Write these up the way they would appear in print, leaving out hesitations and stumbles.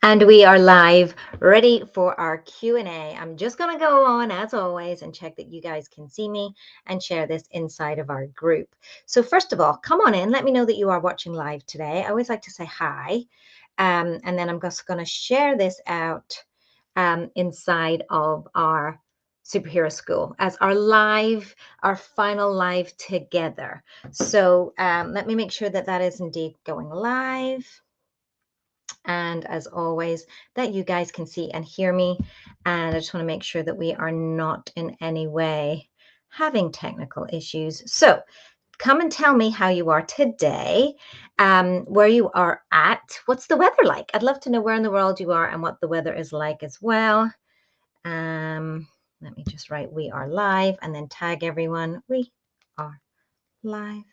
And we are live, ready for our Q&A. I'm just going to go on, as always, and check that you guys can see me and share this inside of our group. So first of all, come on in. Let me know that you are watching live today. I always like to say hi. And then I'm just going to share this out inside of our superhero school as our final live together. So let me make sure that that is indeed going live. And as always, that you guys can see and hear me. And I just want to make sure that we are not in any way having technical issues. So come and tell me how you are today, where you are at. What's the weather like? I'd love to know where in the world you are and what the weather is like as well. Let me just write we are live and then tag everyone. We are live.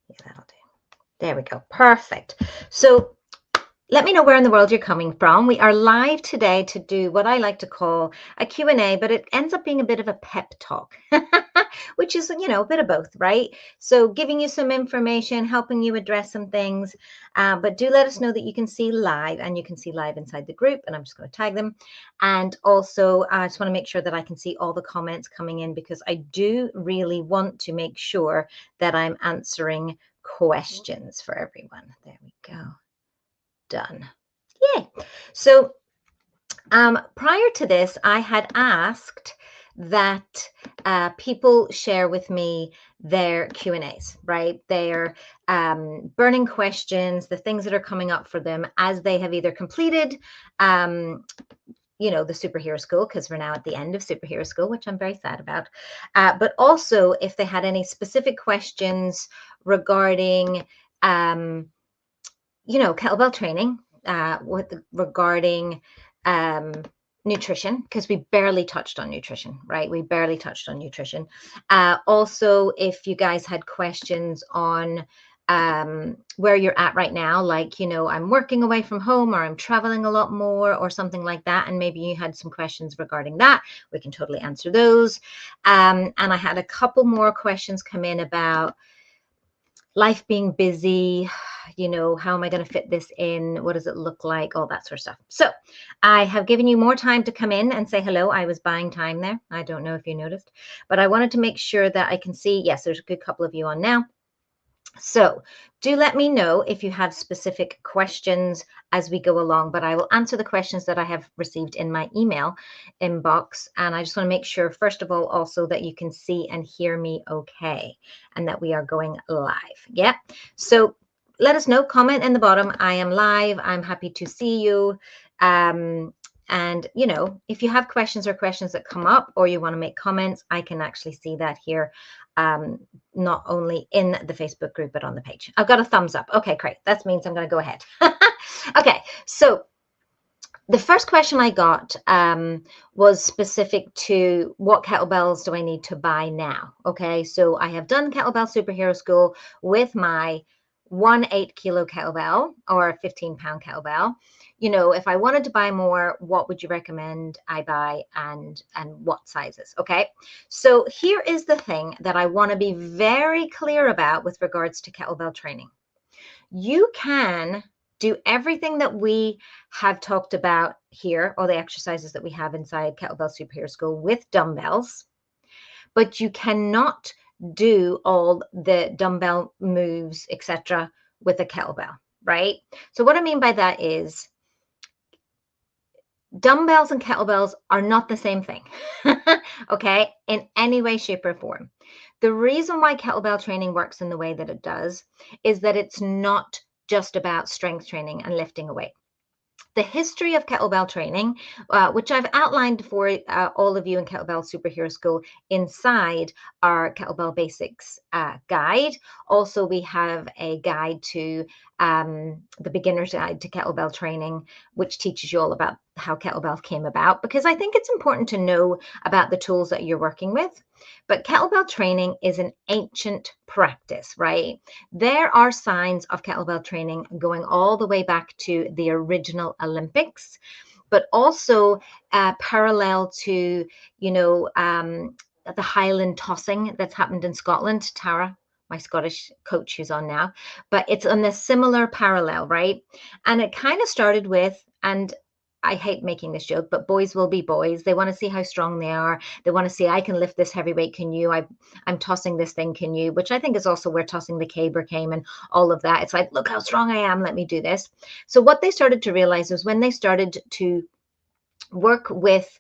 Yeah, that'll do. There we go. Perfect. So let me know where in the world you're coming from. We are live today to do what I like to call a Q&A, but it ends up being a bit of a pep talk, which is, a bit of both, right? So giving you some information, helping you address some things, but do let us know that you can see live, and you can see live inside the group, and I'm just going to tag them. And also, I just want to make sure that I can see all the comments coming in, because I do really want to make sure that I'm answering questions for everyone. There we go. Done. Yay. So prior to this, I had asked that people share with me their Q&As, right? Their burning questions, the things that are coming up for them as they have either completed the superhero school, because we're now at the end of superhero school, which I'm very sad about. But also if they had any specific questions regarding kettlebell training, regarding nutrition, because we barely touched on nutrition, right? We barely touched on nutrition. Also, if you guys had questions on where you're at right now, like, I'm working away from home, or I'm traveling a lot more, or something like that, and maybe you had some questions regarding that, we can totally answer those. And I had a couple more questions come in about life being busy, how am I going to fit this in? What does it look like? All that sort of stuff. So I have given you more time to come in and say hello. I was buying time there. I don't know if you noticed, but I wanted to make sure that I can see. Yes, there's a good couple of you on now. So do let me know if you have specific questions as we go along, but I will answer the questions that I have received in my email inbox. And I just want to make sure, first of all, also that you can see and hear me okay, and that we are going live. Yeah. So let us know, comment in the bottom. I am live. I'm happy to see you. And, if you have questions or questions that come up, or you want to make comments, I can actually see that here, not only in the Facebook group, but on the page. I've got a thumbs up. Okay, great. That means I'm going to go ahead. Okay, so the first question I got was specific to what kettlebells do I need to buy now? Okay, so I have done Kettlebell Superhero School with my 1 8-kilo kettlebell, or a 15-pound kettlebell. If I wanted to buy more, what would you recommend I buy, and what sizes? Okay, so here is the thing that I want to be very clear about with regards to kettlebell training. You can do everything that we have talked about here, all the exercises that we have inside Kettlebell Superhero School, with dumbbells, but you cannot do all the dumbbell moves, etc., with a kettlebell, right? So what I mean by that is dumbbells and kettlebells are not the same thing, okay, in any way, shape, or form. The reason why kettlebell training works in the way that it does is that it's not just about strength training and lifting a weight. The history of kettlebell training, which I've outlined for all of you in Kettlebell Superhero School inside our Kettlebell Basics guide. Also, we have a guide to the beginner's guide to kettlebell training, which teaches you all about how kettlebell came about, because I think it's important to know about the tools that you're working with. But kettlebell training is an ancient practice, right? There are signs of kettlebell training going all the way back to the original Olympics, but also parallel to, the Highland tossing that's happened in Scotland. Tara, my Scottish coach who's on now, but it's on a similar parallel, right? And it kind of started with, and I hate making this joke, but boys will be boys. They want to see how strong they are. They want to see, I can lift this heavy weight. Can you? I'm tossing this thing. Can you? Which I think is also where tossing the caber came and all of that. It's like, look how strong I am. Let me do this. So what they started to realize was when they started to work with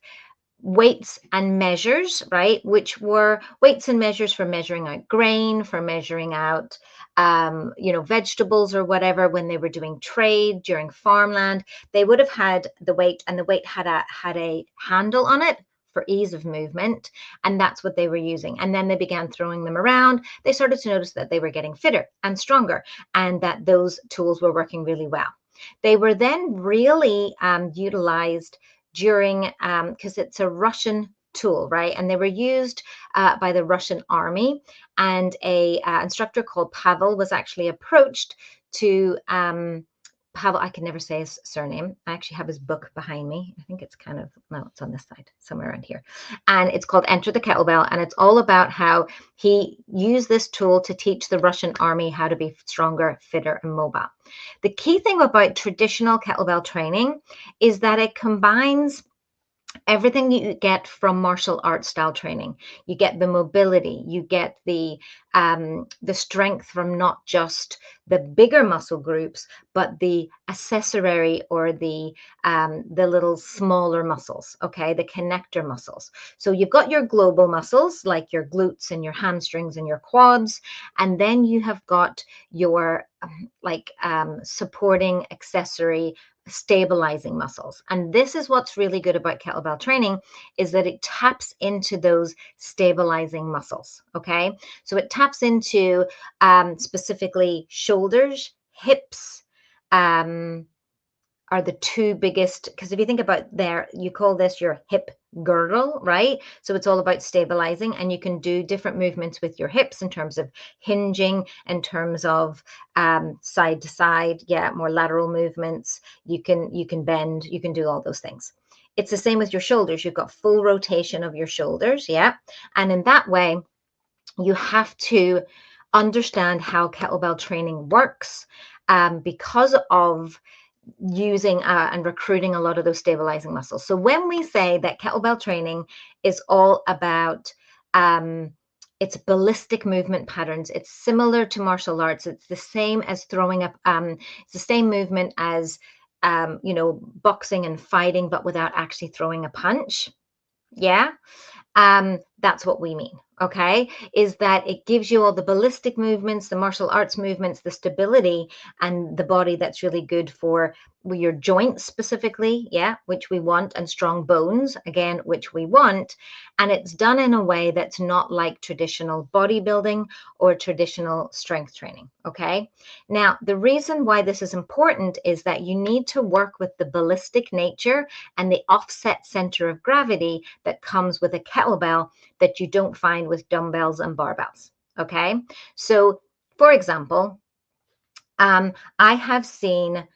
weights and measures, right? Which were weights and measures for measuring out grain, for measuring out, vegetables or whatever. When they were doing trade during farmland, they would have had the weight, and the weight had a handle on it for ease of movement, and that's what they were using. And then they began throwing them around. They started to notice that they were getting fitter and stronger, and that those tools were working really well. They were then really utilized during, because it's a Russian tool, right? And they were used by the Russian army. And a instructor called Pavel was actually approached to Pavel, I can never say his surname. I actually have his book behind me. I think it's no, it's on this side, somewhere around here. And it's called Enter the Kettlebell. And it's all about how he used this tool to teach the Russian army how to be stronger, fitter, and mobile. The key thing about traditional kettlebell training is that it combines everything you get from martial arts style training. You get the mobility, you get the strength from not just the bigger muscle groups, but the accessory or the little smaller muscles, okay, the connector muscles. So you've got your global muscles like your glutes and your hamstrings and your quads, and then you have got your supporting accessory stabilizing muscles. And this is what's really good about kettlebell training, is that it taps into those stabilizing muscles. Okay, so it taps into specifically shoulders, hips, are the two biggest, because if you think about there, you call this your hip girdle, right? So it's all about stabilizing, and you can do different movements with your hips in terms of hinging, in terms of side to side, yeah, more lateral movements. You can bend, you can do all those things. It's the same with your shoulders. You've got full rotation of your shoulders, yeah, and in that way, you have to understand how kettlebell training works because of using and recruiting a lot of those stabilizing muscles. So when we say that kettlebell training is all about it's ballistic movement patterns, it's similar to martial arts. It's the same as throwing up. It's the same movement as boxing and fighting, but without actually throwing a punch. Yeah. That's what we mean, okay, is that it gives you all the ballistic movements, the martial arts movements, the stability, and the body that's really good for your joints specifically, yeah, which we want, and strong bones, again, which we want. And it's done in a way that's not like traditional bodybuilding or traditional strength training, okay? Now, the reason why this is important is that you need to work with the ballistic nature and the offset center of gravity that comes with a kettlebell that you don't find with dumbbells and barbells, okay? So, for example, I have seen,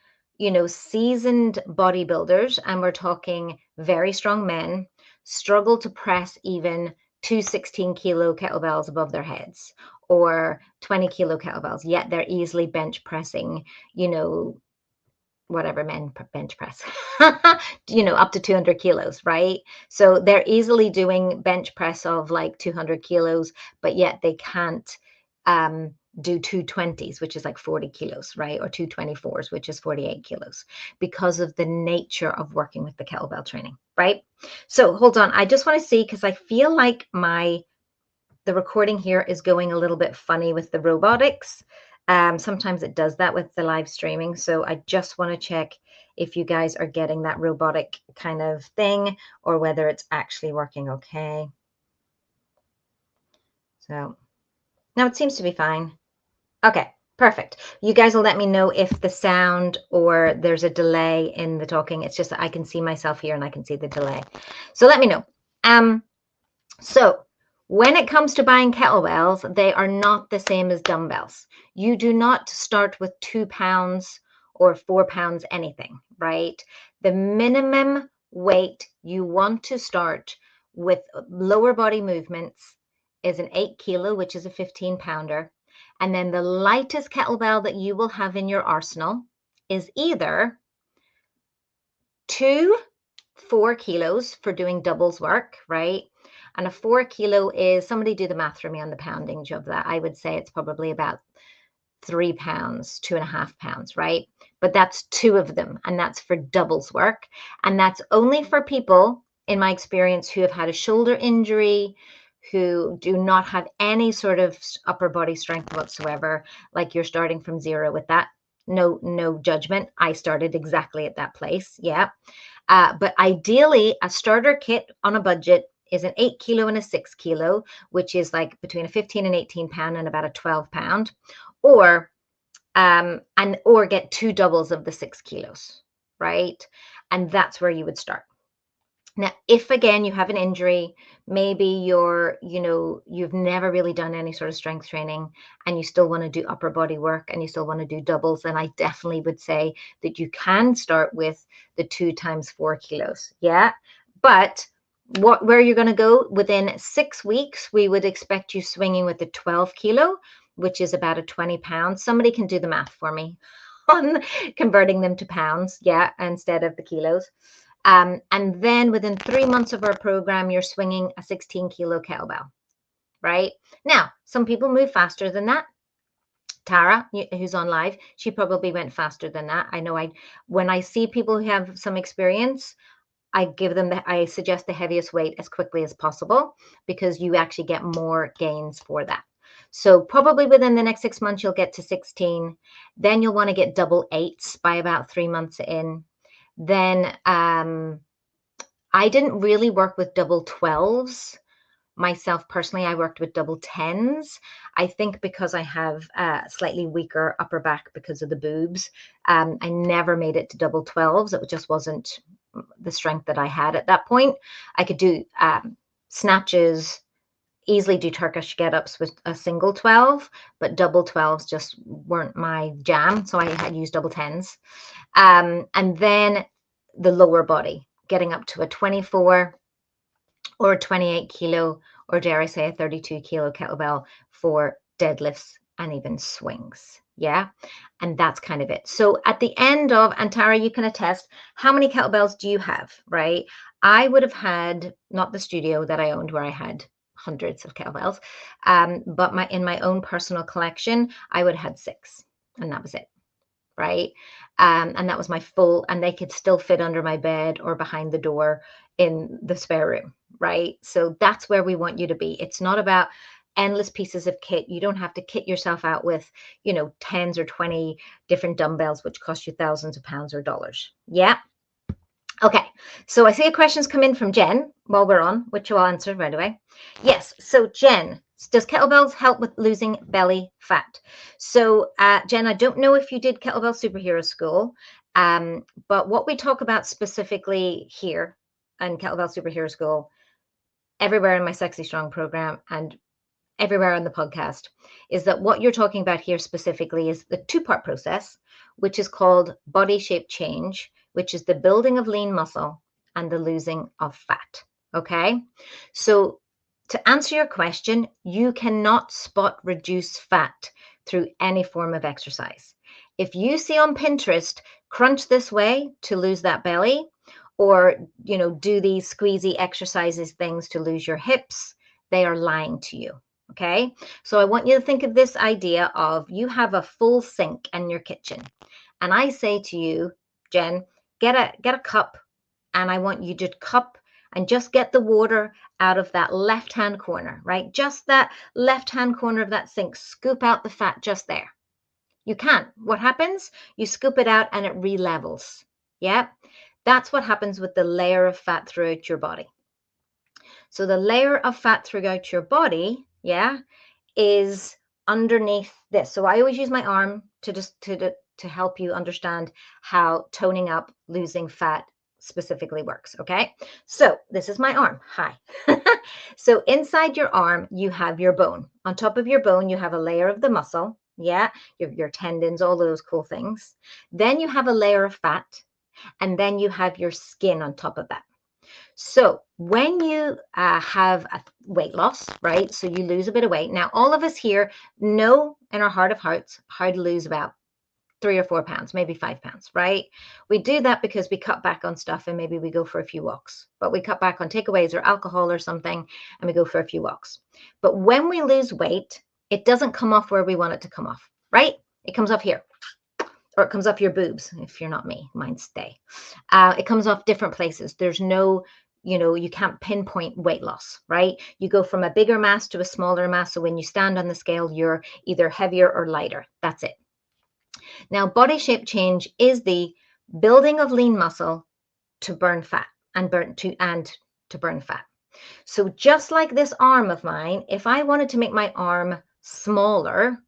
seasoned bodybuilders, and we're talking very strong men, struggle to press even 2 16-kilo kettlebells above their heads, or 20-kilo kettlebells, yet they're easily bench pressing, whatever men bench press, up to 200 kilos, right? So they're easily doing bench press of like 200 kilos, but yet they can't do 220s, which is like 40 kilos, right? Or 224s, which is 48 kilos, because of the nature of working with the kettlebell training, right? So hold on, I just want to see, because I feel like the recording here is going a little bit funny with the robotics. Sometimes it does that with the live streaming. So I just want to check if you guys are getting that robotic kind of thing, or whether it's actually working okay. So now it seems to be fine. Okay, perfect. You guys will let me know if the sound or there's a delay in the talking. It's just that I can see myself here and I can see the delay. So let me know. So when it comes to buying kettlebells, they are not the same as dumbbells. You do not start with 2 pounds or 4 pounds anything, right? The minimum weight you want to start with lower body movements is an 8 kilo, which is a 15 pounder. And then the lightest kettlebell that you will have in your arsenal is either 2 4 kilos for doing doubles work, right? And a 4 kilo is, somebody do the math for me on the poundage of that. I would say it's probably about 3 pounds, 2.5 pounds, right? But that's 2 of them, and that's for doubles work. And that's only for people, in my experience, who have had a shoulder injury, who do not have any sort of upper body strength whatsoever, like you're starting from zero with that. No judgment. I started exactly at that place. Yeah. But ideally, a starter kit on a budget is an 8 kilo and a 6 kilo, which is like between a 15 and 18 pound and about a 12 pound, or or get 2 doubles of the 6 kilos, right? And that's where you would start. Now, if again you have an injury, maybe you've never really done any sort of strength training and you still want to do upper body work and you still want to do doubles, then I definitely would say that you can start with the 2 times 4 kilos. Yeah. But where you're going to go within 6 weeks, we would expect you swinging with the 12 kilo, which is about a 20 pounds. Somebody can do the math for me on converting them to pounds. Yeah. Instead of the kilos. And then within 3 months of our program, you're swinging a 16 kilo kettlebell, right? Now, some people move faster than that. Tara, who's on live, she probably went faster than that. I know when I see people who have some experience, I suggest the heaviest weight as quickly as possible because you actually get more gains for that. So probably within the next 6 months, you'll get to 16. Then you'll want to get double 8s by about 3 months in. Then I didn't really work with double 12s myself personally. I worked with double 10s. I think because I have slightly weaker upper back because of the boobs, I never made it to double 12s. It just wasn't the strength that I had at that point. I could do snatches, easily do Turkish get-ups with a single 12, but double 12s just weren't my jam. So I had used double 10s. And then the lower body, getting up to a 24 or a 28 kilo, or dare I say a 32 kilo kettlebell for deadlifts and even swings. Yeah. And that's kind of it. So at the end of, and Tara, you can attest, how many kettlebells do you have, right? I would have had, not the studio that I owned where I had hundreds of kettlebells, but in my own personal collection, I would have had 6, and that was it. Right. And that was my full, and they could still fit under my bed or behind the door in the spare room. Right. So that's where we want you to be. It's not about endless pieces of kit. You don't have to kit yourself out with, 10s or 20 different dumbbells, which cost you thousands of pounds or dollars. Yeah. Okay, so I see a question's come in from Jen while we're on, which I'll answer right away. Yes, so Jen, does kettlebells help with losing belly fat? So Jen, I don't know if you did Kettlebell Superhero School, but what we talk about specifically here in Kettlebell Superhero School, everywhere in my Sexy Strong program and everywhere on the podcast, is that what you're talking about here specifically is the 2-part process, which is called body shape change, which is the building of lean muscle and the losing of fat. Okay. So to answer your question, you cannot spot reduce fat through any form of exercise. If you see on Pinterest, crunch this way to lose that belly, or, do these squeezy exercises things to lose your hips, they are lying to you. Okay, so I want you to think of this idea of you have a full sink in your kitchen, and I say to you, Jen, get a cup, and I want you to cup and just get the water out of that left-hand corner, right? Just that left-hand corner of that sink. Scoop out the fat just there. You can't. What happens? You scoop it out and it re-levels. Yeah, that's what happens with the layer of fat throughout your body. So the layer of fat throughout your body, yeah, is underneath this. So I always use my arm to help you understand how toning up, losing fat specifically works. Okay. So this is my arm. Hi. So inside your arm, you have your bone. On top of your bone, you have a layer of the muscle. Yeah. Your tendons, all those cool things. Then you have a layer of fat, and then you have your skin on top of that. So when you have a weight loss, right? So you lose a bit of weight. Now, all of us here know in our heart of hearts how to lose about 3 or 4 pounds, maybe 5 pounds, right? We do that because we cut back on stuff and maybe we go for a few walks, but we cut back on takeaways or alcohol or something and we go for a few walks. But when we lose weight, it doesn't come off where we want it to come off, right? It comes off here, or it comes off your boobs. If you're not me, mine stay. It comes off different places. There's no, you can't pinpoint weight loss, right? You go from a bigger mass to a smaller mass. So when you stand on the scale, you're either heavier or lighter. That's it. Now, body shape change is the building of lean muscle to burn fat and to burn fat. So just like this arm of mine, if I wanted to make my arm smaller,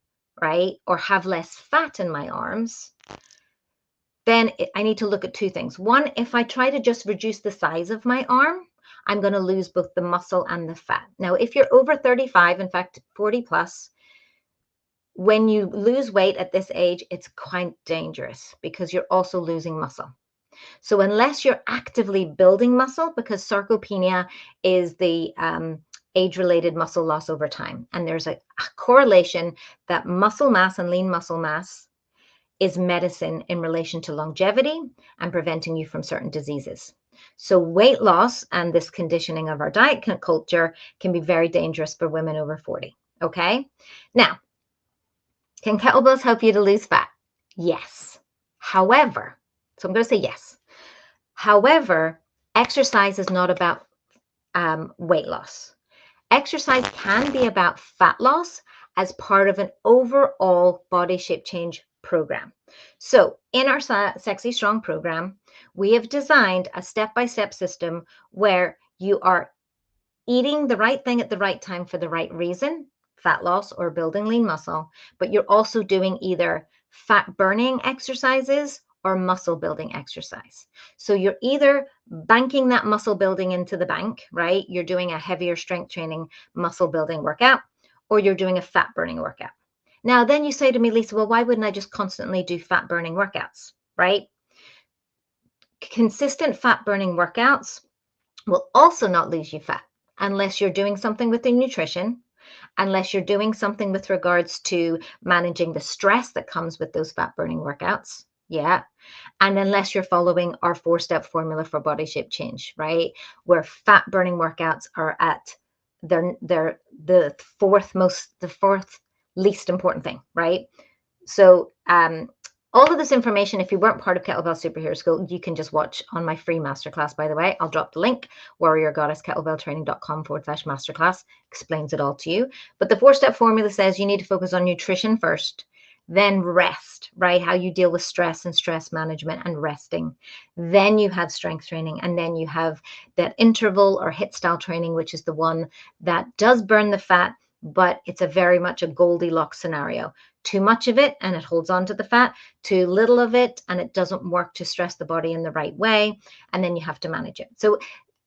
right, or have less fat in my arms, then I need to look at two things. One, if I try to just reduce the size of my arm, I'm going to lose both the muscle and the fat. Now, if you're over 35, in fact, 40 plus, when you lose weight at this age, it's quite dangerous because you're also losing muscle. So unless you're actively building muscle, because sarcopenia is the age-related muscle loss over time, and there's a correlation that muscle mass and lean muscle mass is medicine in relation to longevity and preventing you from certain diseases. So weight loss and this conditioning of our diet culture can be very dangerous for women over 40, okay? Now, can kettlebells help you to lose fat? Yes. However, so I'm going to say yes. However, exercise is not about weight loss. Exercise can be about fat loss as part of an overall body shape change program. So in our Sexy Strong program, we have designed a step-by-step system where you are eating the right thing at the right time for the right reason, fat loss or building lean muscle, but you're also doing either fat burning exercises or muscle building exercise. So you're either banking that muscle building into the bank, right? You're doing a heavier strength training muscle building workout, or you're doing a fat burning workout. Now, then you say to me, Lisa, well, why wouldn't I just constantly do fat burning workouts, right? Consistent fat burning workouts will also not lose you fat unless you're doing something with the nutrition, unless you're doing something with regards to managing the stress that comes with those fat burning workouts. Yeah. And unless you're following our 4-step formula for body shape change, right? Where fat burning workouts are at they're the fourth least important thing, right? So all of this information, if you weren't part of Kettlebell Superhero School, you can just watch on my free masterclass, by the way. I'll drop the link, warriorgoddesskettlebelltraining.com/masterclass, explains it all to you. But the 4-step formula says you need to focus on nutrition first, then rest, right? How you deal with stress and stress management and resting. Then you have strength training, and then you have that interval or HIIT style training, which is the one that does burn the fat, but it's a very much a Goldilocks scenario. Too much of it and it holds on to the fat, too little of it and it doesn't work to stress the body in the right way, and then you have to manage it. So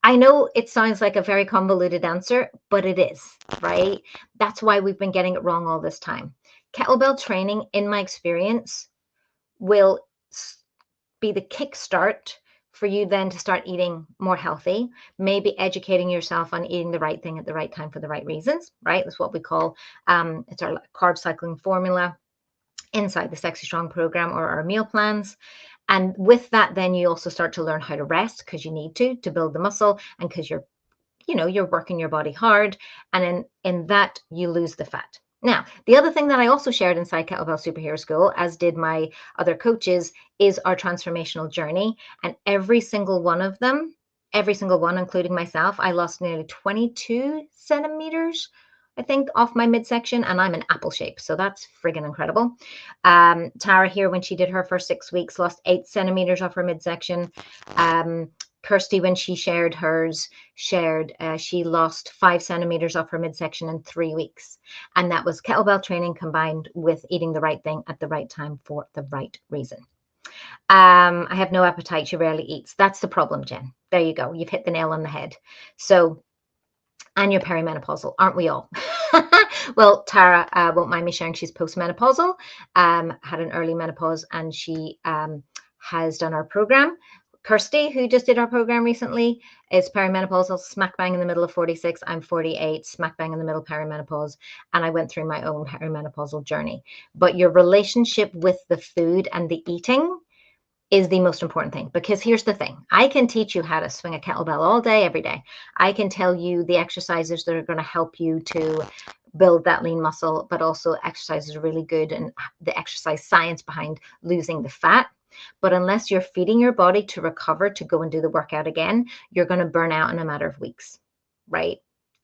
I know it sounds like a very convoluted answer, but it is, right? That's why we've been getting it wrong all this time. Kettlebell training, in my experience, will be the kickstart for you then to start eating more healthy, maybe educating yourself on eating the right thing at the right time for the right reasons, right? That's what we call, it's our carb cycling formula inside the Sexy Strong program or our meal plans. And with that, then you also start to learn how to rest because you need to build the muscle and because you're working your body hard. And in that, you lose the fat. Now, the other thing that I also shared inside Kettlebell Superhero School, as did my other coaches, is our transformational journey. And every single one of them, including myself, I lost nearly 22 centimeters, I think, off my midsection, and I'm an apple shape. So that's friggin' incredible. Tara here, when she did her first 6 weeks, lost 8 centimeters off her midsection. Kirsty, when she shared hers, she lost 5 centimeters off her midsection in 3 weeks. And that was kettlebell training combined with eating the right thing at the right time for the right reason. I have no appetite. She rarely eats. That's the problem, Jen. There you go. You've hit the nail on the head. So, and you're perimenopausal, aren't we all? Well, Tara won't mind me sharing she's postmenopausal, had an early menopause, and she has done our program. Kirsty, who just did our program recently, is perimenopausal, smack bang in the middle of 46. I'm 48, smack bang in the middle of perimenopause. And I went through my own perimenopausal journey. But your relationship with the food and the eating is the most important thing, because here's the thing. I can teach you how to swing a kettlebell all day, every day. I can tell you the exercises that are going to help you to build that lean muscle, but also exercises are really good and the exercise science behind losing the fat. But unless you're feeding your body to recover to go and do the workout again, you're going to burn out in a matter of weeks, right?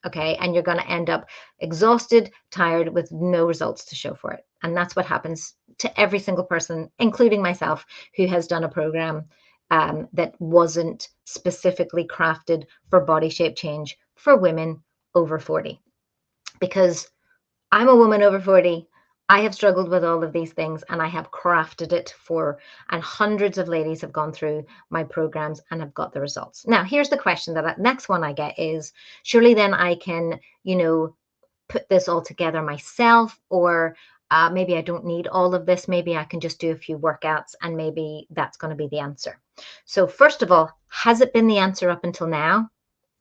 Okay. And you're going to end up exhausted, tired, with no results to show for it. And that's what happens to every single person, including myself, who has done a program that wasn't specifically crafted for body shape change for women over 40. Because I'm a woman over 40. I have struggled with all of these things and I have crafted it and hundreds of ladies have gone through my programs and have got the results. Now, here's the question next one I get is, surely then I can, put this all together myself, or maybe I don't need all of this. Maybe I can just do a few workouts and maybe that's going to be the answer. So first of all, has it been the answer up until now?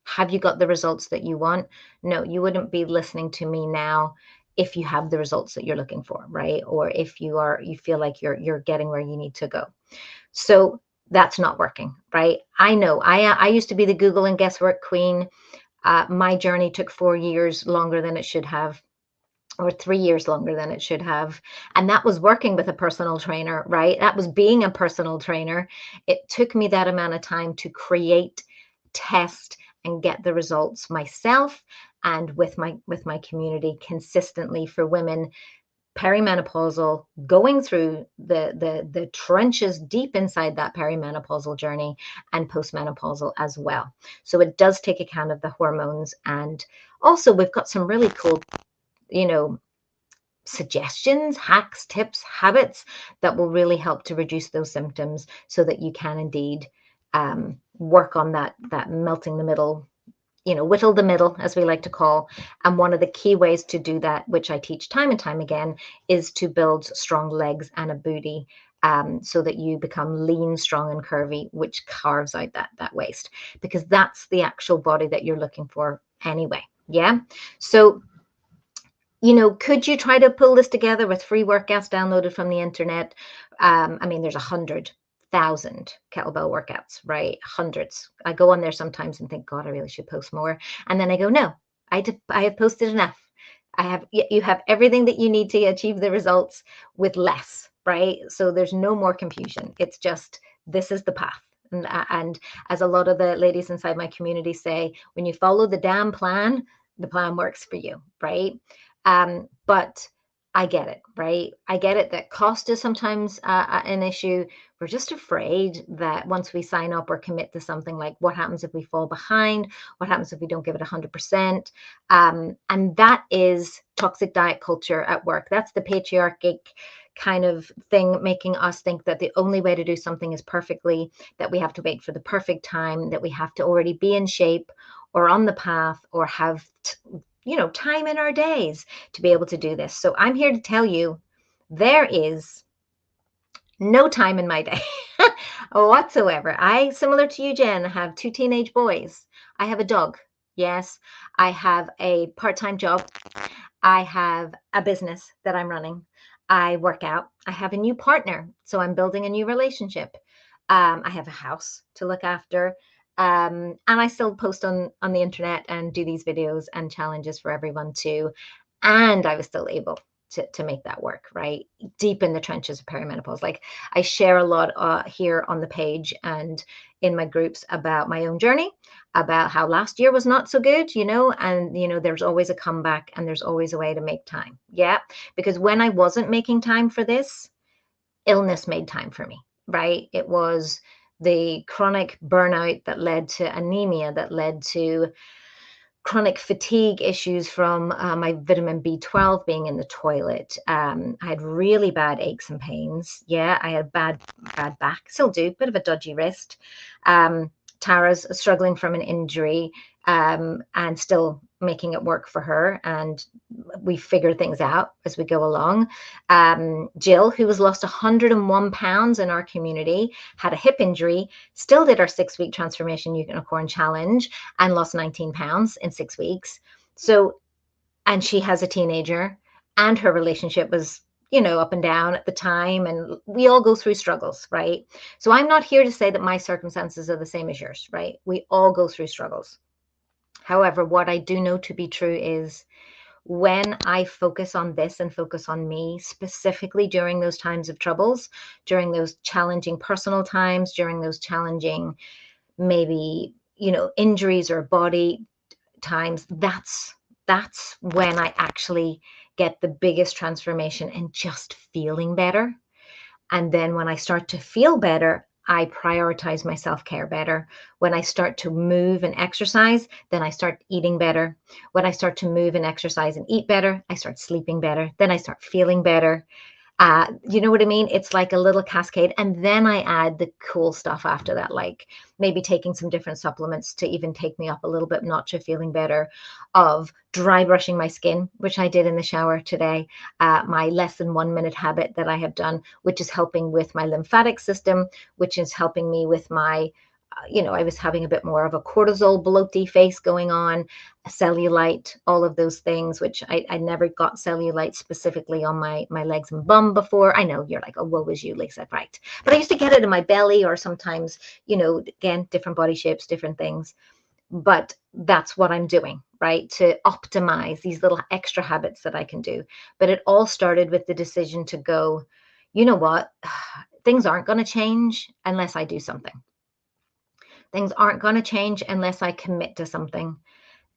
Have you got the results that you want? No, you wouldn't be listening to me now if you have the results that you're looking for, right? Or if you feel like you're getting where you need to go. So that's not working, right? I know. I used to be the Google and guesswork queen. My journey took 4 years longer than it should have, or 3 years longer than it should have. And that was working with a personal trainer, right? That was being a personal trainer. It took me that amount of time to create, test, and get the results myself and with my community consistently for women perimenopausal, going through the trenches deep inside that perimenopausal journey, and postmenopausal as well. So it does take account of the hormones. And also we've got some really cool, suggestions, hacks, tips, habits that will really help to reduce those symptoms so that you can indeed work on that melting the middle, whittle the middle, as we like to call. And one of the key ways to do that, which I teach time and time again, is to build strong legs and a booty, so that you become lean, strong, and curvy, which carves out that waist, because that's the actual body that you're looking for anyway. Yeah. So, could you try to pull this together with free workouts downloaded from the internet? There's 100,000 kettlebell workouts, right? Hundreds. I go on there sometimes and think, God, I really should post more. And then I go, no, I have posted enough. You have everything that you need to achieve the results with less, right? So there's no more confusion. It's just, this is the path. And as a lot of the ladies inside my community say, when you follow the damn plan, the plan works for you, right? But I get it, right? I get it that cost is sometimes an issue. We're just afraid that once we sign up or commit to something, like what happens if we fall behind? What happens if we don't give it 100%? And that is toxic diet culture at work. That's the patriarchic kind of thing, making us think that the only way to do something is perfectly, that we have to wait for the perfect time, that we have to already be in shape or on the path or have time in our days to be able to do this. So I'm here to tell you, there is no time in my day whatsoever. Similar to you, Jen, have 2 teenage boys. I have a dog. Yes. I have a part-time job. I have a business that I'm running. I work out. I have a new partner. So I'm building a new relationship. I have a house to look after. And I still post on the internet and do these videos and challenges for everyone too. And I was still able to make that work, right? Deep in the trenches of perimenopause. Like, I share a lot here on the page and in my groups about my own journey, about how last year was not so good, and there's always a comeback and there's always a way to make time. Yeah. Because when I wasn't making time for this, illness made time for me, right? It was the chronic burnout that led to anemia, that led to chronic fatigue issues from my vitamin B12 being in the toilet. I had really bad aches and pains. Yeah, I had bad back, still do, bit of a dodgy wrist. Tara's struggling from an injury, and still making it work for her, and we figure things out as we go along. Jill, who has lost 101 pounds in our community, had a hip injury, still did our 6-week transformation unicorn challenge and lost 19 pounds in 6 weeks. So, and she has a teenager, and her relationship was, up and down at the time, and we all go through struggles, right? So I'm not here to say that my circumstances are the same as yours, right? We all go through struggles. However, what I do know to be true is when I focus on this and focus on me, specifically during those times of troubles, during those challenging personal times, during those challenging maybe, injuries or body times, that's when I actually get the biggest transformation in just feeling better. And then when I start to feel better, I prioritize my self-care better. When I start to move and exercise, then I start eating better. When I start to move and exercise and eat better, I start sleeping better. Then I start feeling better. You know what I mean? It's like a little cascade. And then I add the cool stuff after that, like maybe taking some different supplements to even take me up a little bit notch of feeling better, of dry brushing my skin, which I did in the shower today, my less than 1 minute habit that I have done, which is helping with my lymphatic system, which is helping me with my I was having a bit more of a cortisol bloaty face going on, cellulite, all of those things, which I never got cellulite specifically on my legs and bum before. I know you're like, oh, woe is you, Lisa, right? But I used to get it in my belly, or sometimes, again, different body shapes, different things. But that's what I'm doing, right? To optimize these little extra habits that I can do. But it all started with the decision to go, you know what? Things aren't going to change unless I do something. Things aren't going to change unless I commit to something.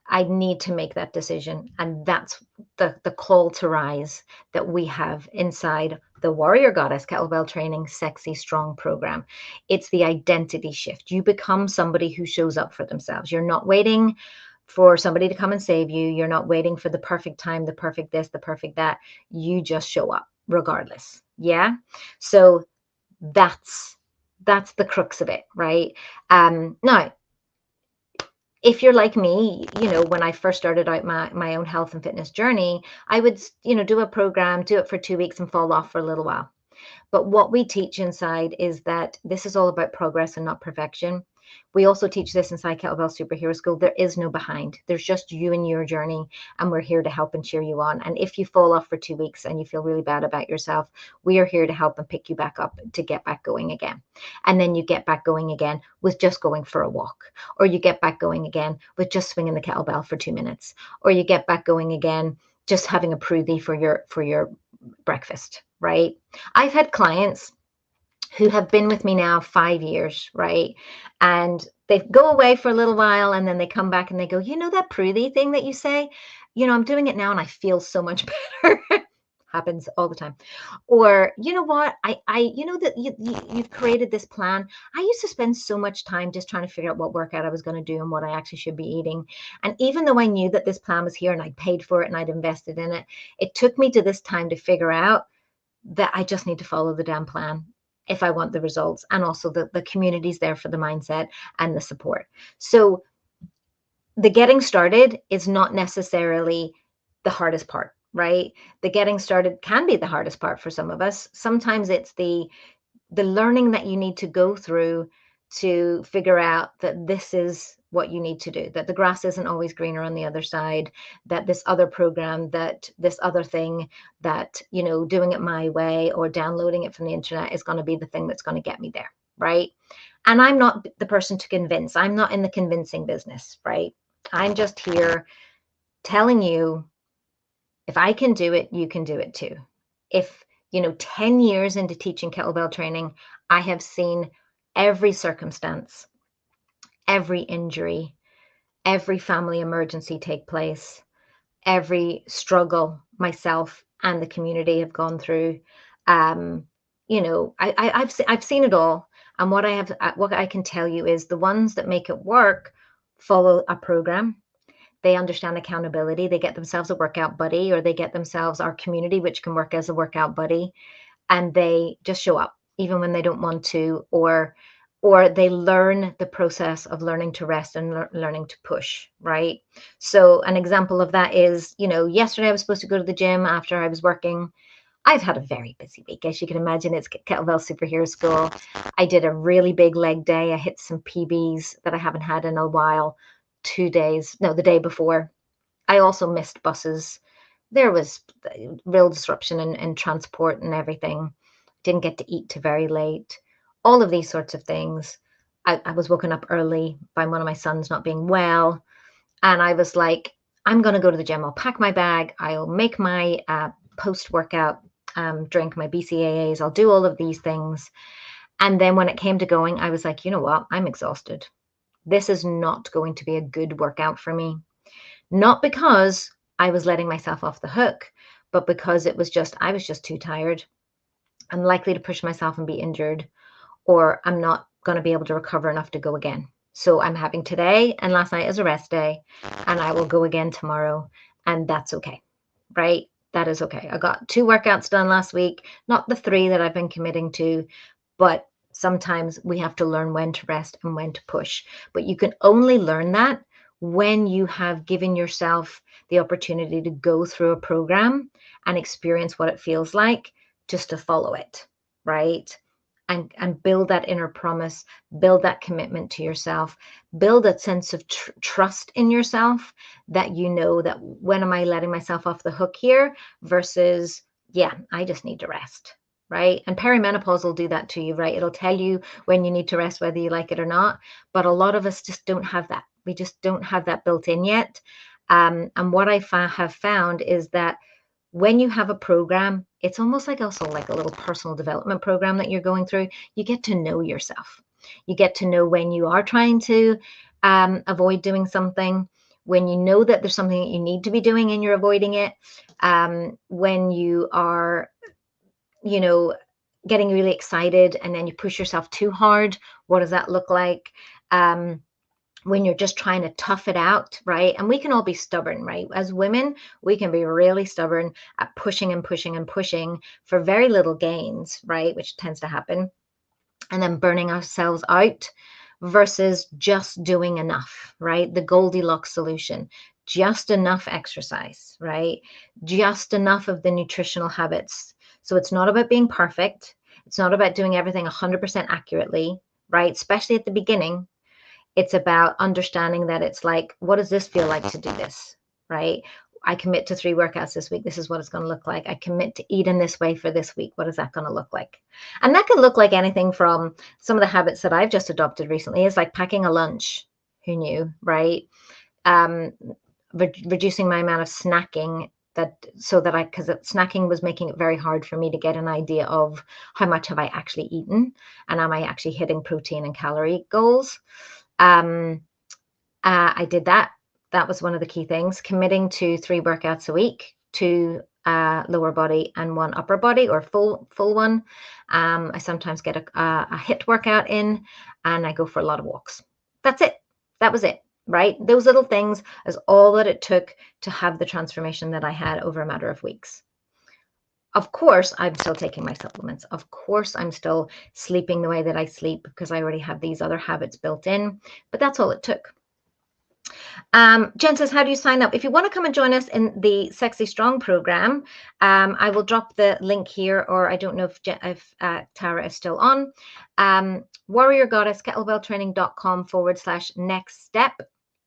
I need to make that decision. And that's the call to rise that we have inside the Warrior Goddess Kettlebell Training Sexy Strong program. It's the identity shift. You become somebody who shows up for themselves. You're not waiting for somebody to come and save you. You're not waiting for the perfect time, the perfect this, the perfect that. You just show up regardless. Yeah. So that's the crux of it, right? Now, if you're like me, when I first started out my own health and fitness journey, I would, do a program, do it for 2 weeks and fall off for a little while. But what we teach inside is that this is all about progress and not perfection. We also teach this inside Kettlebell Superhero School. There is no behind. There's just you and your journey, and we're here to help and cheer you on. And if you fall off for 2 weeks and you feel really bad about yourself, we are here to help and pick you back up to get back going again. And then you get back going again with just going for a walk, or you get back going again with just swinging the kettlebell for 2 minutes, or you get back going again just having a prudie for your breakfast, right? I've had clients who have been with me now 5 years, right? And they go away for a little while, and then they come back and they go, that prudie thing that you say, I'm doing it now and I feel so much better. Happens all the time. Or, you know what, that you've created this plan. I used to spend so much time just trying to figure out what workout I was going to do and what I actually should be eating. And even though I knew that this plan was here and I'd paid for it and I'd invested in it, it took me to this time to figure out that I just need to follow the damn plan if I want the results. And also the community's there for the mindset and the support. So the getting started is not necessarily the hardest part, right? The getting started can be the hardest part for some of us. Sometimes it's the learning that you need to go through to figure out that this is what you need to do, that the grass isn't always greener on the other side, that this other program, that this other thing, that, doing it my way or downloading it from the internet is going to be the thing that's going to get me there, right? And I'm not the person to convince. I'm not in the convincing business, right? I'm just here telling you, if I can do it, you can do it too. If 10 years into teaching kettlebell training, I have seen every circumstance, every injury, every family emergency take place, every struggle myself and the community have gone through. I've seen it all. And what I can tell you is the ones that make it work follow a program. They understand accountability. They get themselves a workout buddy, or they get themselves our community, which can work as a workout buddy. And they just show up even when they don't want to, or or they learn the process of learning to rest and learning to push, right? So an example of that is, yesterday I was supposed to go to the gym after I was working. I've had a very busy week. As you can imagine, it's Kettlebell Superhero School. I did a really big leg day. I hit some PBs that I haven't had in a while. 2 days, no, the day before. I also missed buses. There was real disruption in transport and everything. Didn't get to eat till very late. All of these sorts of things. I was woken up early by one of my sons not being well. And I was like, I'm going to go to the gym. I'll pack my bag. I'll make my post-workout drink, my BCAAs. I'll do all of these things. And then when it came to going, I was like, you know what? I'm exhausted. This is not going to be a good workout for me. Not because I was letting myself off the hook, but because I was just too tired. I'm likely to push myself and be injured, or I'm not going to be able to recover enough to go again. So I'm having today and last night as a rest day, and I will go again tomorrow, and that's okay, right? That is okay. I got 2 workouts done last week, not the 3 that I've been committing to, but sometimes we have to learn when to rest and when to push. But you can only learn that when you have given yourself the opportunity to go through a program and experience what it feels like just to follow it, right? And build that inner promise, build that commitment to yourself, build a sense of trust in yourself, that you know that when am I letting myself off the hook here versus, yeah, I just need to rest, right? And perimenopause will do that to you, right? It'll tell you when you need to rest, whether you like it or not. But a lot of us just don't have that. We just don't have that built in yet. And what I have found is that when you have a program, it's almost like also like a little personal development program that you're going through. You get to know yourself. You get to know when you are trying to avoid doing something, when you know that there's something that you need to be doing and you're avoiding it, when you are, getting really excited and then you push yourself too hard. What does that look like? When you're just trying to tough it out, right? And we can all be stubborn, right? As women, we can be really stubborn at pushing and pushing and pushing for very little gains, right? Which tends to happen. And then burning ourselves out versus just doing enough, right? The Goldilocks solution, just enough exercise, right? Just enough of the nutritional habits. So it's not about being perfect. It's not about doing everything 100% accurately, right? Especially at the beginning. It's about understanding that it's like, what does this feel like to do this, right? I commit to 3 workouts this week. This is what it's going to look like. I commit to eat in this way for this week. What is that going to look like? And that could look like anything from some of the habits that I've just adopted recently is like packing a lunch. Who knew, right? Reducing my amount of snacking because snacking was making it very hard for me to get an idea of how much have I actually eaten and am I actually hitting protein and calorie goals. I did that. That was one of the key things. Committing to 3 workouts a week, 2 lower body and 1 upper body, or full one. I sometimes get a HIIT workout in, and I go for a lot of walks. That's it. That was it, right? Those little things is all that it took to have the transformation that I had over a matter of weeks. Of course, I'm still taking my supplements. Of course, I'm still sleeping the way that I sleep because I already have these other habits built in, but that's all it took. Jen says, how do you sign up? If you want to come and join us in the Sexy Strong program, I will drop the link here, or I don't know if Tara is still on. Warrior Goddess, kettlebelltraining.com/next step.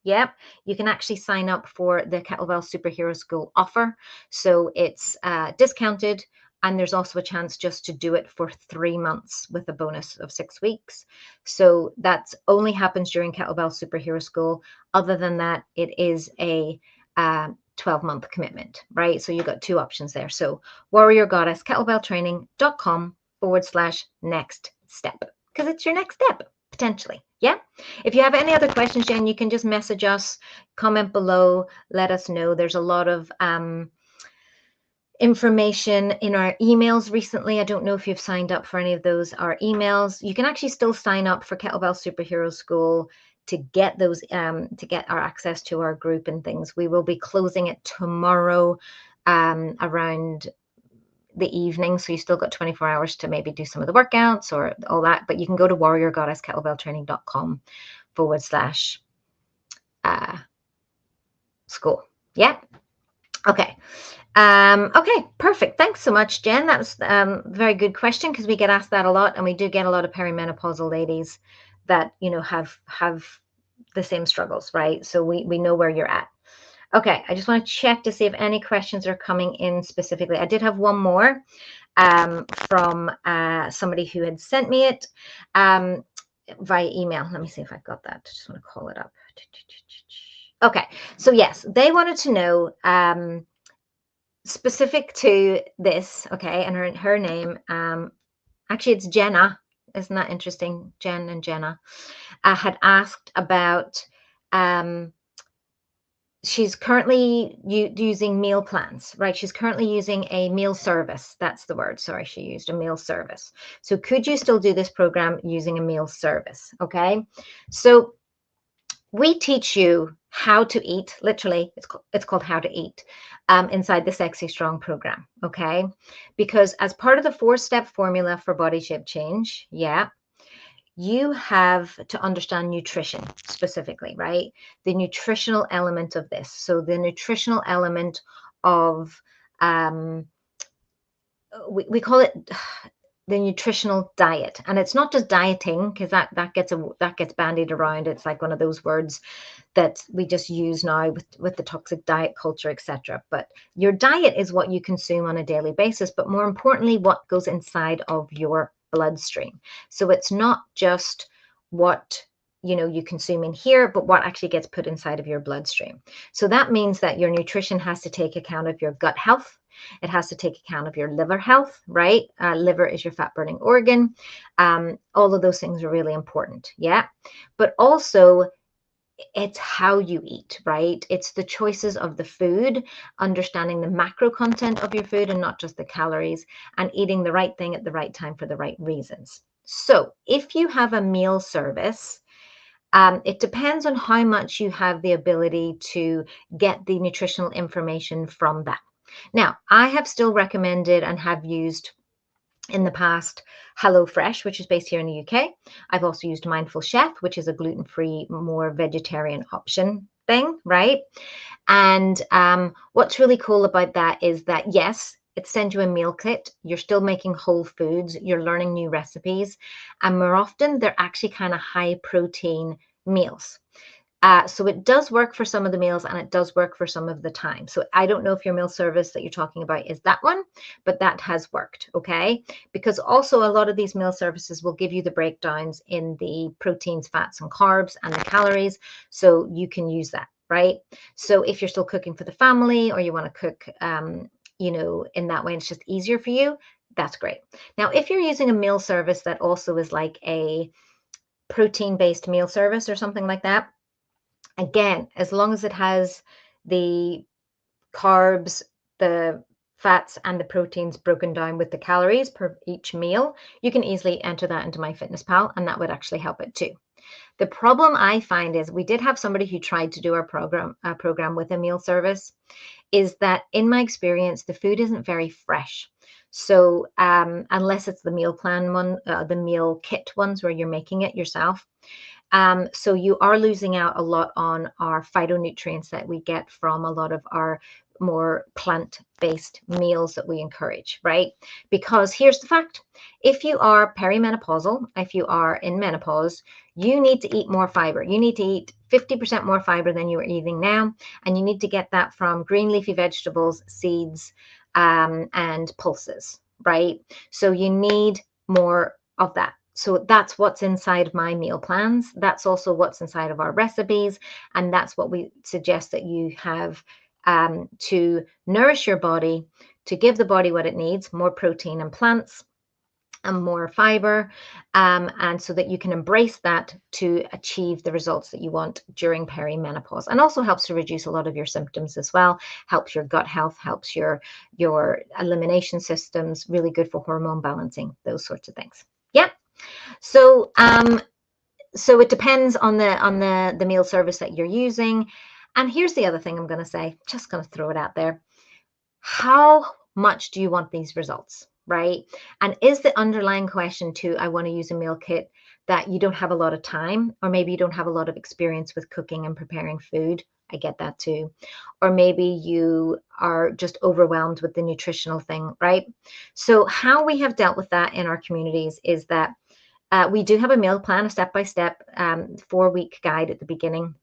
Yep, you can actually sign up for the Kettlebell Superhero School offer. So it's discounted. And there's also a chance just to do it for 3 months with a bonus of 6 weeks. So that only happens during Kettlebell Superhero School. Other than that, it is a 12-month commitment, right? So you've got 2 options there. So Warrior Goddess, kettlebelltraining.com/next step, because it's your next step, potentially. Yeah. If you have any other questions, Jen, you can just message us, comment below, let us know. There's a lot of information in our emails recently. I don't know if you've signed up for any of those, our emails. You can actually still sign up for Kettlebell Superhero School to get those, to get our access to our group and things. We will be closing it tomorrow around the evening, so you still got 24 hours to maybe do some of the workouts or all that, but you can go to warriorgoddesskettlebelltraining.com/school. Yeah. Okay. Okay, perfect. Thanks so much, Jen. That was very good question, because we get asked that a lot, and we do get a lot of perimenopausal ladies that, you know, have the same struggles, right? So we know where you're at. Okay, I just want to check to see if any questions are coming in specifically. I did have one more from somebody who had sent me it via email. Let me see if I've got that. I just want to call it up. Okay, so yes, they wanted to know specific to this, okay, and her name, actually it's Jenna. Isn't that interesting? Jen and Jenna had asked about she's currently using meal plans, right? She's currently using a meal service. That's the word. Sorry, she used a meal service. So could you still do this program using a meal service? Okay. So we teach you how to eat, literally, it's called How to Eat, inside the Sexy Strong program, okay? Because as part of the 4-step formula for body shape change, yeah, you have to understand nutrition specifically, right? The nutritional element of this. So the nutritional element of, we call it the nutritional diet, and it's not just dieting, because that gets bandied around. It's like one of those words that we just use now with the toxic diet culture, etc. But your diet is what you consume on a daily basis, but more importantly, what goes inside of your bloodstream. So it's not just what you consume in here, but what actually gets put inside of your bloodstream. So that means that your nutrition has to take account of your gut health. It has to take account of your liver health, right? Liver is your fat burning organ. All of those things are really important. Yeah. But also, it's how you eat, right? It's the choices of the food, understanding the macro content of your food and not just the calories, and eating the right thing at the right time for the right reasons. So if you have a meal service, it depends on how much you have the ability to get the nutritional information from that. Now, I have still recommended and have used in the past HelloFresh, which is based here in the UK. I've also used Mindful Chef, which is a gluten-free, more vegetarian option thing, right? And what's really cool about that is that, yes, it sends you a meal kit. You're still making whole foods. You're learning new recipes. And more often, they're actually kind of high protein meals. So it does work for some of the meals, and it does work for some of the time. So I don't know if your meal service that you're talking about is that one, but that has worked, okay? Because also a lot of these meal services will give you the breakdowns in the proteins, fats, and carbs and the calories, so you can use that, right? So if you're still cooking for the family, or you want to cook, in that way, and it's just easier for you, that's great. Now, if you're using a meal service that also is like a protein-based meal service or something like that, again, as long as it has the carbs, the fats, and the proteins broken down with the calories per each meal, you can easily enter that into MyFitnessPal, and that would actually help it too. The problem I find is, we did have somebody who tried to do our program with a meal service, is that in my experience, the food isn't very fresh. So unless it's the meal plan one, the meal kit ones where you're making it yourself. So you are losing out a lot on our phytonutrients that we get from a lot of our more plant-based meals that we encourage, right? Because here's the fact: if you are perimenopausal, if you are in menopause, you need to eat more fiber. You need to eat 50% more fiber than you are eating now, and you need to get that from green leafy vegetables, seeds, and pulses, right? So you need more of that. So that's what's inside of my meal plans. That's also what's inside of our recipes. And that's what we suggest that you have to nourish your body, to give the body what it needs: more protein and plants and more fiber, and so that you can embrace that to achieve the results that you want during perimenopause. And also helps to reduce a lot of your symptoms as well, helps your gut health, helps your elimination systems, really good for hormone balancing, those sorts of things. Yeah. So so it depends on the meal service that you're using. And here's the other thing I'm going to say, just going to throw it out there: how much do you want these results, right? And is the underlying question to, I want to use a meal kit, that you don't have a lot of time, or maybe you don't have a lot of experience with cooking and preparing food? I get that too. Or maybe you are just overwhelmed with the nutritional thing, right? So how we have dealt with that in our communities is that we do have a meal plan, a step-by-step 4-week guide at the beginning,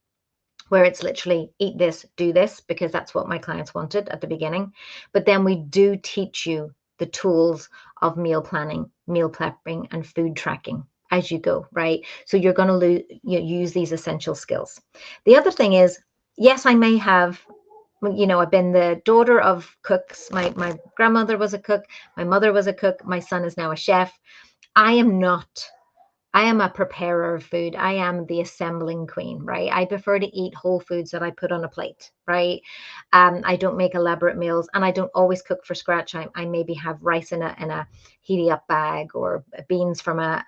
where it's literally eat this, do this, because that's what my clients wanted at the beginning. But then we do teach you the tools of meal planning, meal prepping, and food tracking as you go, right? So you're going to use these essential skills. The other thing is, yes, I may have, I've been the daughter of cooks. My grandmother was a cook. My mother was a cook. My son is now a chef. I am not. I am a preparer of food. I am the assembling queen, right? I prefer to eat whole foods that I put on a plate, right? I don't make elaborate meals, and I don't always cook from scratch. I maybe have rice in a heaty up bag, or beans from a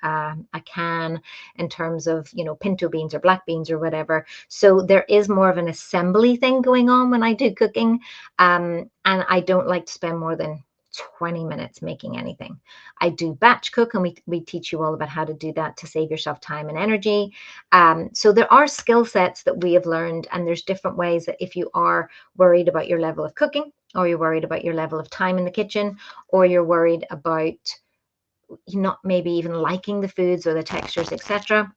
can, in terms of, pinto beans or black beans or whatever. So there is more of an assembly thing going on when I do cooking. And I don't like to spend more than 20 minutes making anything. I do batch cook, and we teach you all about how to do that to save yourself time and energy. So there are skill sets that we have learned, and there's different ways that if you are worried about your level of cooking, or you're worried about your level of time in the kitchen, or you're worried about not maybe even liking the foods or the textures, etc.,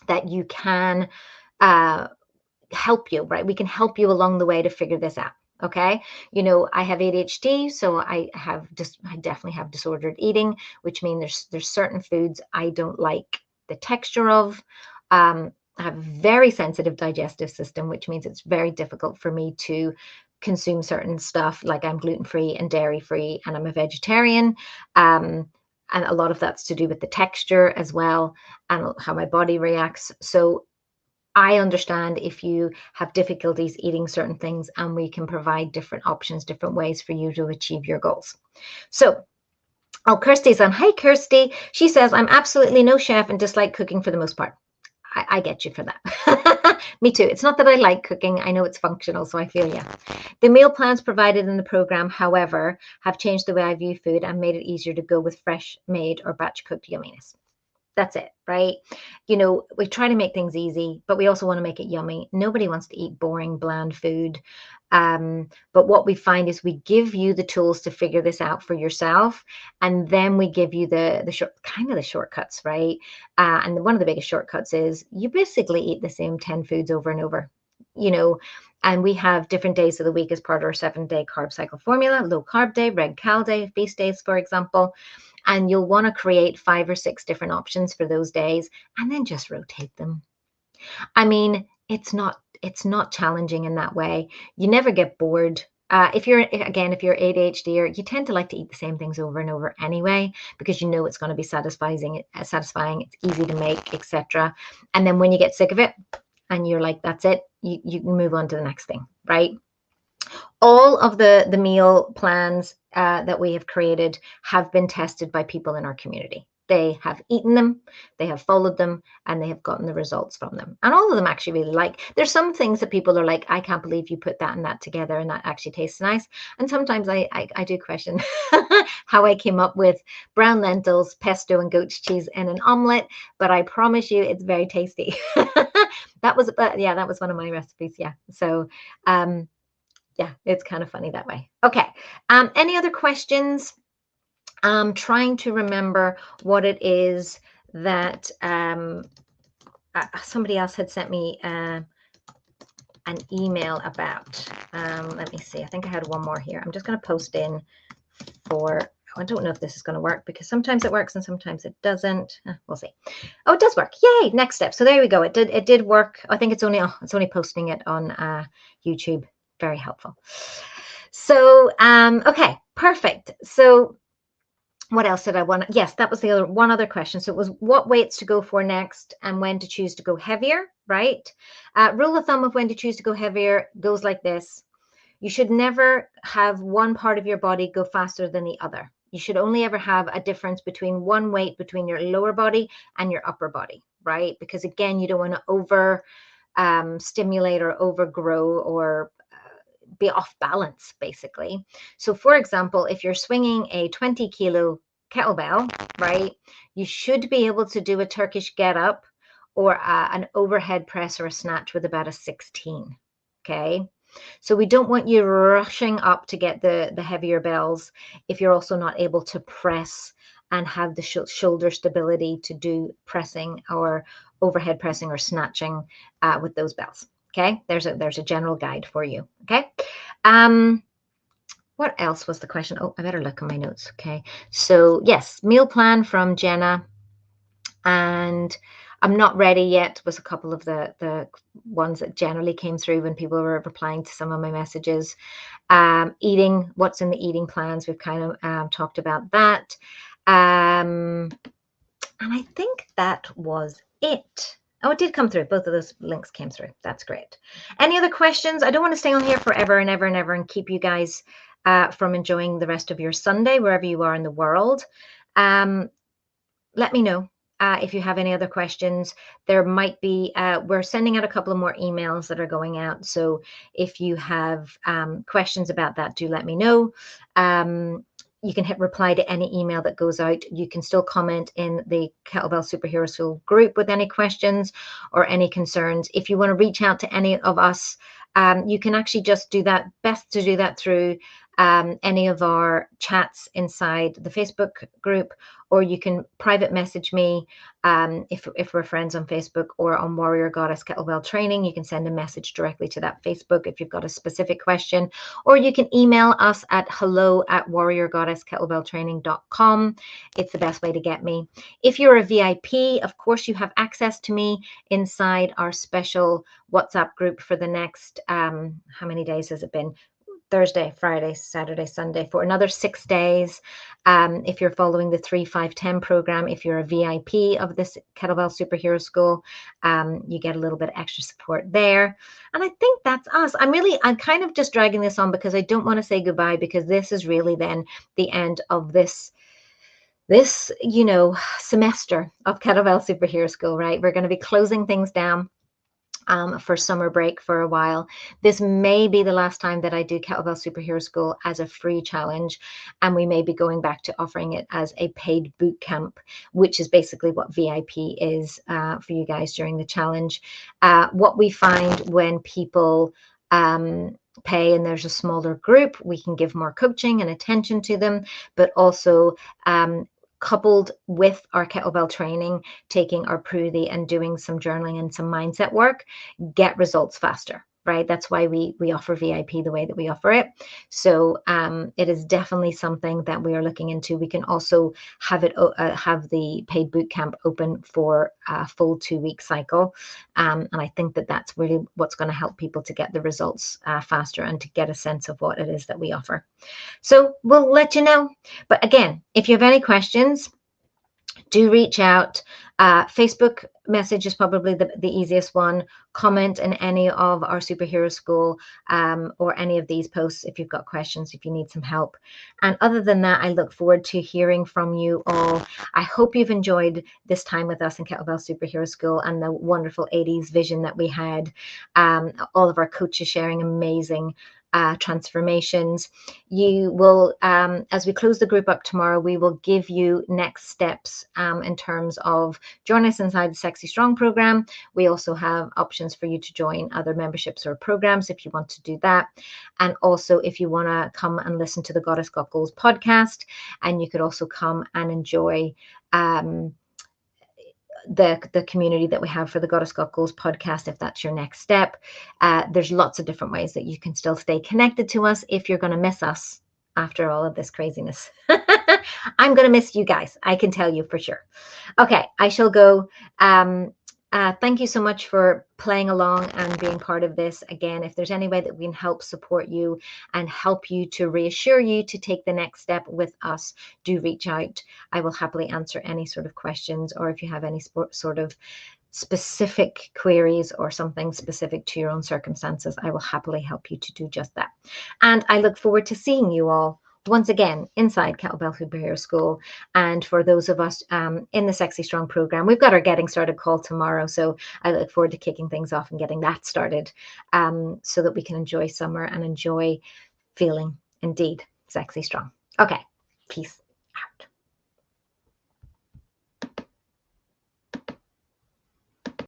that you can help you, right? We can help you along the way to figure this out. Okay. I have ADHD, so I definitely have disordered eating, which means there's certain foods I don't like the texture of. I have a very sensitive digestive system, which means it's very difficult for me to consume certain stuff. Like, I'm gluten-free and dairy-free, and I'm a vegetarian. And a lot of that's to do with the texture as well, and how my body reacts. So I understand if you have difficulties eating certain things, and we can provide different options, different ways for you to achieve your goals. So, Kirsty's on. Hey, Kirsty. She says, I'm absolutely no chef and dislike cooking for the most part. I get you for that. Me too. It's not that I like cooking. I know it's functional, so I feel you. The meal plans provided in the program, however, have changed the way I view food and made it easier to go with fresh made or batch cooked yumminess. That's it, right? We try to make things easy, but we also want to make it yummy. Nobody wants to eat boring, bland food. But what we find is we give you the tools to figure this out for yourself, and then we give you the shortcuts, right? And one of the biggest shortcuts is you basically eat the same 10 foods over and over. And we have different days of the week as part of our 7-day carb cycle formula: low carb day, red cal day, feast days, for example. And you'll want to create 5 or 6 different options for those days, and then just rotate them. I mean, it's not challenging in that way. You never get bored. If you're ADHD, or you tend to like to eat the same things over and over anyway, because it's going to be satisfying, it's easy to make, etc. And then when you get sick of it and you're like, that's it, you can move on to the next thing, right? All of the meal plans that we have created have been tested by people in our community. They have eaten them, they have followed them, and they have gotten the results from them. And all of them actually really like. There's some things that people are like, I can't believe you put that and that together, and that actually tastes nice. And sometimes I do question how I came up with brown lentils, pesto, and goat's cheese in an omelette, but I promise you it's very tasty. That was one of my recipes. Yeah. So, yeah, it's kind of funny that way. Okay. Any other questions? I'm trying to remember what it is that somebody else had sent me an email about. Let me see. I think I had one more here. I'm just going to post in I don't know if this is going to work, because sometimes it works and sometimes it doesn't. We'll see. Oh, it does work. Yay. Next step. So there we go. It did work. I think it's only posting it on YouTube. Very helpful. So, okay, perfect. So what else did I want? Yes, that was the one other question. So it was what weights to go for next and when to choose to go heavier, right? Rule of thumb of when to choose to go heavier goes like this. You should never have one part of your body go faster than the other. You should only ever have a difference between one weight between your lower body and your upper body, right? Because again, you don't want to over stimulate or overgrow, or be off balance, basically. So for example, if you're swinging a 20 kilo kettlebell, right, you should be able to do a Turkish get up or an overhead press or a snatch with about a 16. Okay. So we don't want you rushing up to get the heavier bells if you're also not able to press and have the shoulder stability to do pressing or overhead pressing or snatching with those bells. Okay, there's a general guide for you. Okay. What else was the question? Oh, I better look at my notes. Okay, so yes, meal plan from Jenna, and I'm not ready yet was a couple of the ones that generally came through when people were replying to some of my messages. Eating, what's in the eating plans, we've kind of talked about that. And I think that was it. Oh, it did come through. Both of those links came through. That's great. Any other questions? I don't want to stay on here forever and ever and ever and keep you guys from enjoying the rest of your Sunday, wherever you are in the world. Let me know if you have any other questions. There might be, we're sending out a couple of more emails that are going out. So if you have questions about that, do let me know. You can hit reply to any email that goes out. You can still comment in the Kettlebell Superhero School group with any questions or any concerns. If you want to reach out to any of us, you can actually just do that. Best to do that through any of our chats inside the Facebook group, or you can private message me if we're friends on Facebook, or on Warrior Goddess Kettlebell Training. You can send a message directly to that Facebook if you've got a specific question, or you can email us at hello@warriorgoddesskettlebelltraining.com. It's the best way to get me. If you're a VIP, of course, you have access to me inside our special WhatsApp group for the next, how many days has it been? Thursday, Friday, Saturday, Sunday, for another 6 days. If you're following the 3-5-10 program, if you're a VIP of this Kettlebell Superhero School, you get a little bit of extra support there. And I think that's us. I'm kind of just dragging this on because I don't want to say goodbye, because this is really then the end of this semester of Kettlebell Superhero School, right? We're going to be closing things down for summer break for a while. This may be the last time that I do Kettlebell Superhero School as a free challenge, and we may be going back to offering it as a paid boot camp, which is basically what VIP is for you guys during the challenge. What we find when people pay and there's a smaller group, we can give more coaching and attention to them, but also coupled with our kettlebell training, taking our Prudhi and doing some journaling and some mindset work, get results faster, right? That's why we offer VIP the way that we offer it. So it is definitely something that we are looking into. We can also have it have the paid boot camp open for a full 2-week cycle. And I think that that's really what's going to help people to get the results faster and to get a sense of what it is that we offer. So we'll let you know. But again, if you have any questions, do reach out. Facebook message is probably the easiest one. Comment in any of our Superhero School or any of these posts if you've got questions, if you need some help. And other than that, I look forward to hearing from you all. I hope you've enjoyed this time with us in Kettlebell Superhero School and the wonderful 80s vision that we had. All of our coaches sharing amazing transformations. You will, as we close the group up tomorrow, we will give you next steps in terms of join us inside the Sexy Strong program. We also have options for you to join other memberships or programs if you want to do that. And also if you want to come and listen to the Goddess Got Goals podcast, and you could also come and enjoy the community that we have for the Goddess Got Goals podcast, if that's your next step. There's lots of different ways that you can still stay connected to us if you're going to miss us after all of this craziness. I'm going to miss you guys, I can tell you for sure. Okay, I shall go. Thank you so much for playing along and being part of this. Again, if there's any way that we can help support you and help you to reassure you to take the next step with us, do reach out. I will happily answer any sort of questions, or if you have any sort of specific queries or something specific to your own circumstances, I will happily help you to do just that. And I look forward to seeing you all once again, inside Kettlebell Superhero School. And for those of us in the Sexy Strong program, we've got our Getting Started call tomorrow. So I look forward to kicking things off and getting that started so that we can enjoy summer and enjoy feeling indeed sexy strong. Okay, peace.